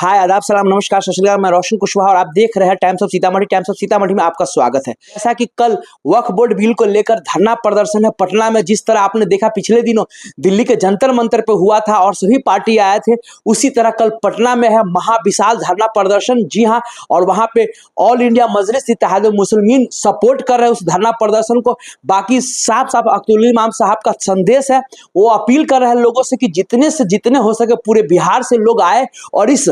हाय आदाब सलाम नमस्कार सत श्री अकाल। मैं रोशन कुशवाहा और आप देख रहे हैं times of Sitamarhi. Times of Sitamarhi में आपका स्वागत है। जैसा कि कल वक्फ बोर्ड बिल को लेकर धरना प्रदर्शन है पटना में, जिस तरह आपने देखा पिछले दिनों दिल्ली के जंतर मंतर पे हुआ था और सभी पार्टी आए थे, उसी तरह कल पटना में है महाविशाल धरना प्रदर्शन। जी हाँ, और वहां पे ऑल इंडिया मजलिस इत्तेहाद मुस्लिमीन सपोर्ट कर रहे हैं उस धरना प्रदर्शन को। बाकी साफ साफ अख्तरुल इमाम साहब का संदेश है, वो अपील कर रहे हैं लोगों से कि जितने से जितने हो सके पूरे बिहार से लोग आए और इस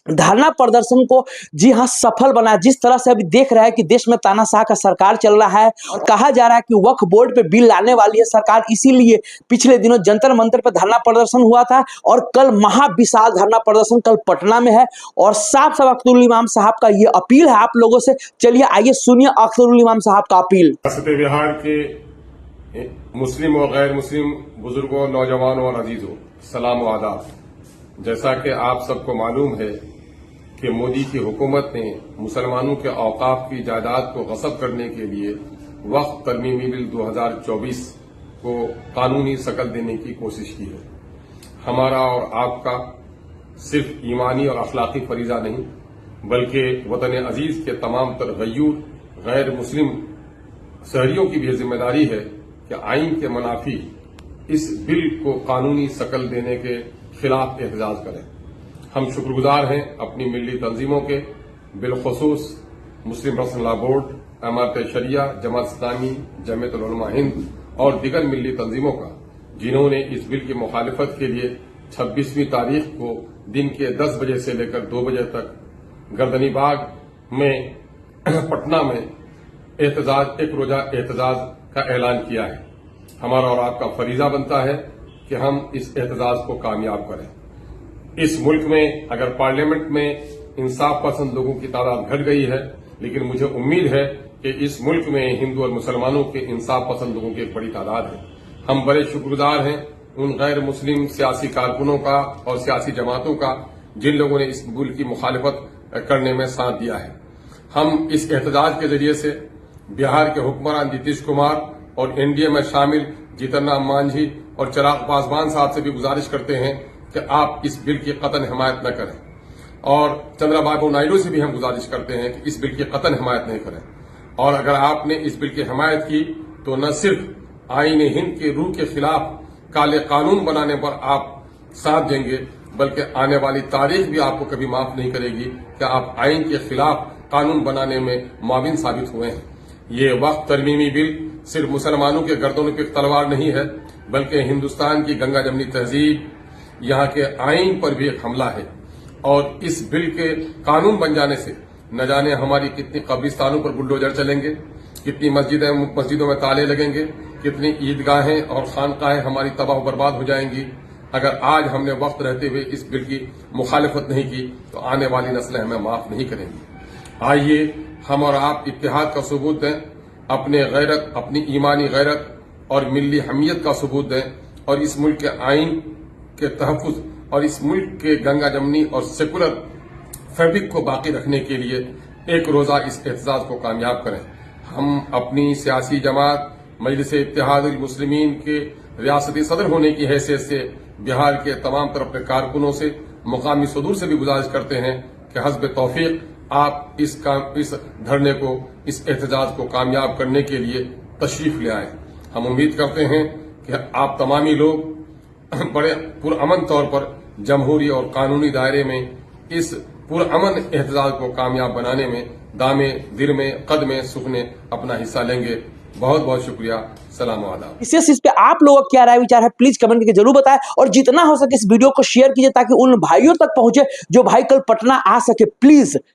धरना प्रदर्शन को जी हाँ सफल बनाया। जिस तरह से अभी देख रहा है कि देश में तानाशाह का सरकार चल रहा है और कहा जा रहा है कि वक्फ बोर्ड पे बिल लाने वाली है सरकार, इसीलिए पिछले दिनों जंतर मंतर पे धरना प्रदर्शन हुआ था और कल महाविशाल धरना प्रदर्शन कल पटना में है। और साफ साफ अख्तरुल इमाम साहब का ये अपील है आप लोगों से। चलिए आइए सुनिए अख्तरुल इमाम साहब का अपील। बिहार के मुस्लिम और गैर मुस्लिम बुजुर्गों, नौजवानों और अजीजों, सलाम व आदाब। जैसा कि आप सबको मालूम है कि मोदी की हुकूमत ने मुसलमानों के औकाफ की जायदाद को गस्ब करने के लिए वक्फ तरमीमी बिल 2024 को कानूनी शक्ल देने की कोशिश की है। हमारा और आपका सिर्फ ईमानी और अखलाकी फरीजा नहीं, बल्कि वतन अजीज के तमाम तर गयूर गैर मुस्लिम शहरियों की भी जिम्मेदारी है कि आइन के मुनाफी इस बिल को कानूनी शक्ल देने के खिलाफ एहतजाज करें। हम शुक्रगुजार हैं अपनी मिली तंजीमों के, बिलखसूस मुस्लिम पर्सनल लॉ बोर्ड, अमारत शरिया, जमात इस्लामी, जमीयत उलमा हिंद और दीगर मिली तंजीमों का, जिन्होंने इस बिल की मुखालिफत के लिए 26वीं तारीख को दिन के 10 बजे से लेकर 2 बजे तक गर्दनी बाग में पटना में एहतजाज, एक रोजा एहतजाज का ऐलान किया है। हमारा और आपका फरीजा बनता है कि हम इस एहतजाज को कामयाब करें। इस मुल्क में अगर पार्लियामेंट में इंसाफ पसंद लोगों की तादाद घट गई है, लेकिन मुझे उम्मीद है कि इस मुल्क में हिंदू और मुसलमानों के इंसाफ पसंद लोगों की एक बड़ी तादाद है। हम बड़े शुक्रगुजार हैं उन गैर मुस्लिम सियासी कारकुनों का और सियासी जमातों का जिन लोगों ने इस बिल की मुखालिफत करने में साथ दिया है। हम इस एहतजाज के जरिए से बिहार के हुक्मरान नीतीश कुमार और एनडीए में शामिल जीतन राम मांझी और चिराग पासवान साहब से भी गुजारिश करते हैं कि आप इस बिल की कतन हिमायत न करें, और चंद्रबाबू नायडू से भी हम गुजारिश करते हैं कि इस बिल की कतन हिमायत नहीं करें। और अगर आपने इस बिल की हिमायत की तो न सिर्फ आईन हिंद के रूह के खिलाफ काले कानून बनाने पर आप साथ देंगे, बल्कि आने वाली तारीख भी आपको कभी माफ नहीं करेगी कि आप आइन के खिलाफ कानून बनाने में मुआविन साबित हुए हैं। ये वक्फ तरमीमी बिल सिर्फ मुसलमानों के गर्दनों पर तलवार नहीं है, बल्कि हिंदुस्तान की गंगा जमनी तहजीब, यहाँ के आइन पर भी एक हमला है। और इस बिल के कानून बन जाने से न जाने हमारी कितनी कब्रिस्तानों पर बुलडोजर चलेंगे, कितनी मस्जिदों में ताले लगेंगे, कितनी ईदगाहें और खानकाहें हमारी तबाह बर्बाद हो जाएंगी। अगर आज हमने वक्त रहते हुए इस बिल की मुखालिफत नहीं की तो आने वाली नस्लें हमें माफ नहीं करेंगी। आइए हम और आप इत्तेहाद का सबूत दें, अपने गैरत, अपनी ईमानी गैरत और मिली हमियत का सबूत दें, और इस मुल्क के आइन के तहफ़्फ़ुज़ और इस मुल्क के गंगा जमनी और सेकुलर फैब्रिक को बाकी रखने के लिए एक रोजा इस एहतजाज को कामयाब करें। हम अपनी सियासी जमात मजलिस इत्तेहादुल मुस्लिमीन के रियासती सदर होने की हैसियत से बिहार के तमाम तरह अपने कारकुनों से, मुकामी सदूर से भी गुजारिश करते हैं कि हस्ब तौफीक आप इस धरने को, इस एहतजाज को कामयाब करने के लिए तशरीफ ले आए। हम उम्मीद करते हैं कि आप तमामी लोग बड़े पुरअमन तौर पर जमहूरी और कानूनी दायरे में इस पुरअमन एहतजाज को कामयाब बनाने में दामे दिल में कद में सुख ने अपना हिस्सा लेंगे। बहुत बहुत शुक्रिया, सलाम आदाब। इस पे आप लोगों का क्या राय विचार है प्लीज कमेंट करके जरूर बताएं, और जितना हो सके इस वीडियो को शेयर कीजिए ताकि उन भाइयों तक पहुंचे जो भाई कल पटना आ सके। प्लीज